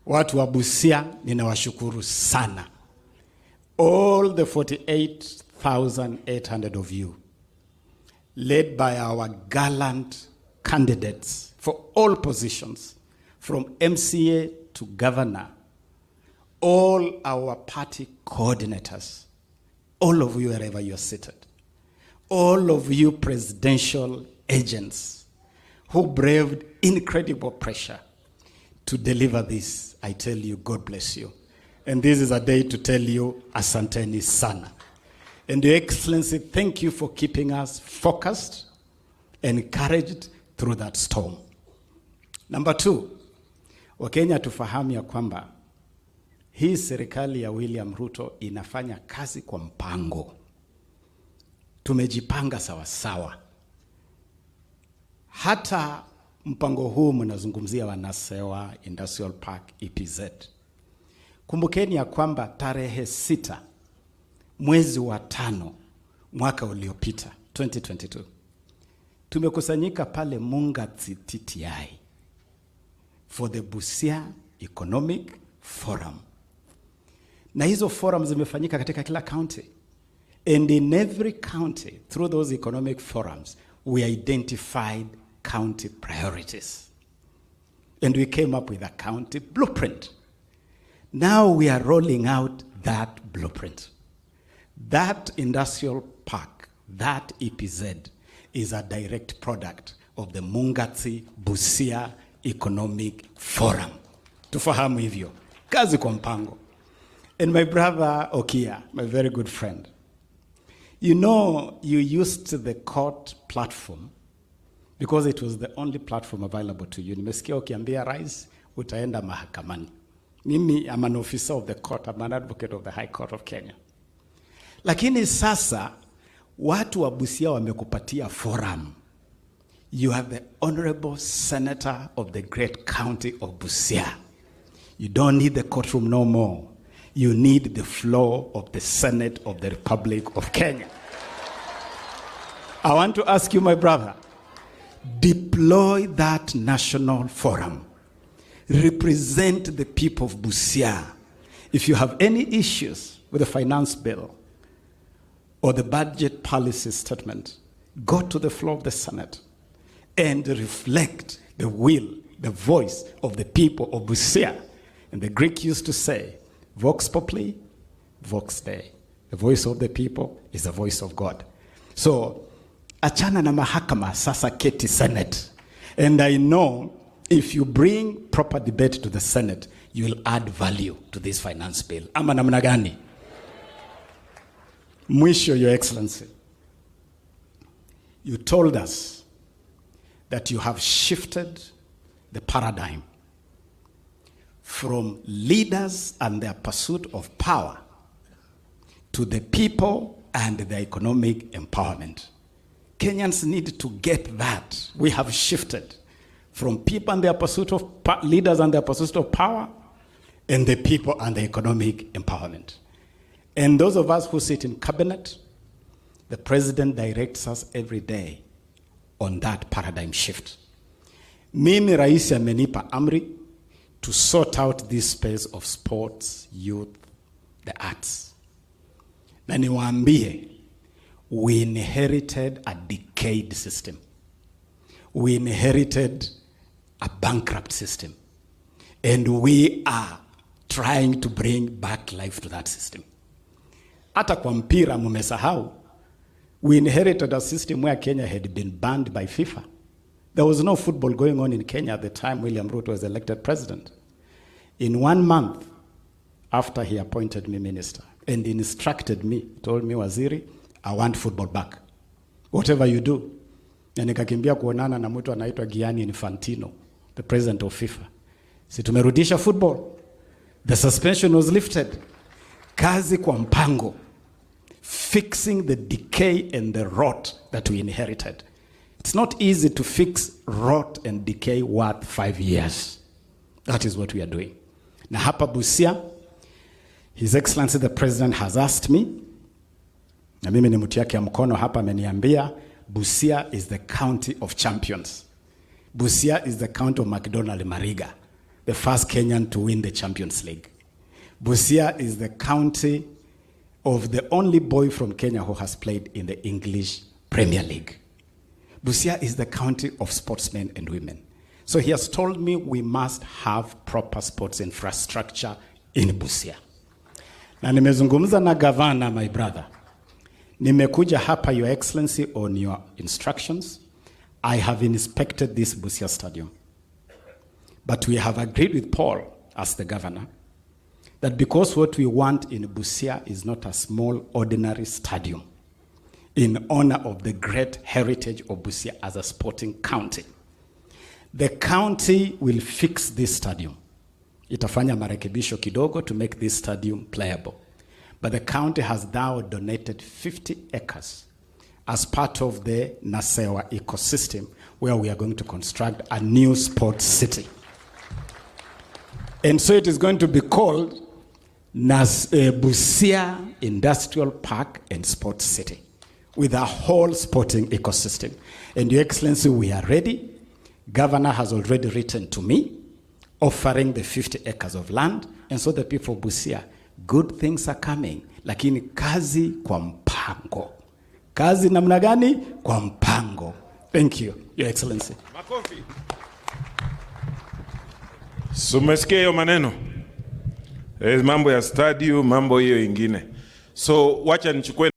Watu wa Busia ninawashukuru sana. All the 48,800 of you, led by our gallant candidates for all positions, from MCA to governor, all our party coordinators, all of you wherever you are seated, all of you presidential agents who braved incredible pressure to deliver this, I tell you, God bless you. And this is a day to tell you, asanteni sana. And Your Excellency, thank you for keeping us focused, encouraged through that storm. Number two, Wakenya tufahamu ya kwamba hii serikali ya William Ruto inafanya kazi kwa mpango. Tumejipanga sawa sawa. Hata mpango huu mnazungumzia wanasewa Industrial Park EPZ. Kumbukeni ya kwamba tarehe 6 mwezi wa 5 mwaka uliopita 2022 tumekusanyika pale Mungatsi TTI for the Busia Economic Forum. Na hizo forums zimefanyika katika kila county. And in every county, through those economic forums, we identified county priorities. And we came up with a county blueprint. Now we are rolling out that blueprint. That industrial park, that EPZ, is a direct product of the Mungatsi Busia Economic Forum. Tufahamu hivyo. Kazi kwa mpango. And my brother Okia, my very good friend, you know, you used the court platform because it was the only platform available to you. Nimesikia ukiambia rais utaenda mahakamani. Mimi, I'm an officer of the court, I'm an advocate of the High Court of Kenya. Lakini sasa watu wa Busia wamekupatia forum. You are the honorable senator of the great county of Busia. You don't need the courtroom no more. You need the floor of the Senate of the Republic of Kenya. I want to ask you, my brother, deploy that national forum. Represent the people of Busia. If you have any issues with the finance bill or the budget policy statement, go to the floor of the Senate and reflect the will, the voice of the people of Busia. And the Greek used to say, Vox populi, vox Dei. The voice of the people is the voice of God. So, achana na mahakama, sasa keti Senate. And I know if you bring proper debate to the Senate, you will add value to this finance bill. Ama namna gani? Mwisho, Your Excellency, you told us that you have shifted the paradigm from leaders and their pursuit of power to the people and their economic empowerment. Kenyans need to get that. We have shifted from people and their pursuit of leaders and their pursuit of power, and the people and the economic empowerment. And those of us who sit in cabinet, the president directs us every day on that paradigm shift. Mimi Rais amenipa amri to sort out this space of sports, youth, the arts. Na niwaambie, we inherited a decayed system. We inherited a bankrupt system. And we are trying to bring back life to that system. Hata kwa mpira mumesahau, we inherited a system where Kenya had been banned by FIFA. There was no football going on in Kenya at the time William Ruto was elected president. In 1 month after he appointed me minister and instructed me, told me, Waziri, I want football back. Whatever you do. Na nikakimbia kuonana na mtu anaitwa Gianni Infantino, the president of FIFA. Si tumerudisha football. The suspension was lifted. Kazi kwa mpango. Fixing the decay and the rot that we inherited. It's not easy to fix rot and decay worth 5 years. That is what we are doing. Na hapa Busia, His Excellency the President has asked me, na mimi ni mtu yake ya mkono hapa ameniambia, Busia is the county of champions. Busia is the county of McDonald Mariga. the first Kenyan to win the Champions League. Busia is the county of the only boy from Kenya who has played in the English Premier League. Busia is the county of sportsmen and women. So he has told me we must have proper sports infrastructure in Busia. Na nimezungumza na gavana, my brother. Nimekuja hapa, Your Excellency, on your instructions. I have inspected this Busia stadium. But we have agreed with Paul, as the governor, that because what we want in Busia is not a small, ordinary stadium, in honor of the great heritage of Busia as a sporting county, the county will fix this stadium. Itafanya marekebisho kidogo to make this stadium playable. But the county has now donated 50 acres as part of the Nasewa ecosystem, where we are going to construct a new sports city. And so it is going to be called Busia Industrial Park and Sports City, with a whole sporting ecosystem. And Your Excellency, we are ready. Governor has already written to me, offering the 50 acres of land. And so the people of Busia, good things are coming. Lakini kazi kwa mpango. Kazi namna gani? Kwa mpango. Thank you, Your Excellency. Makofi. Sumesikia hiyo maneno? Mambo ya stadium, mambo hiyo ingine. So wacha nichukue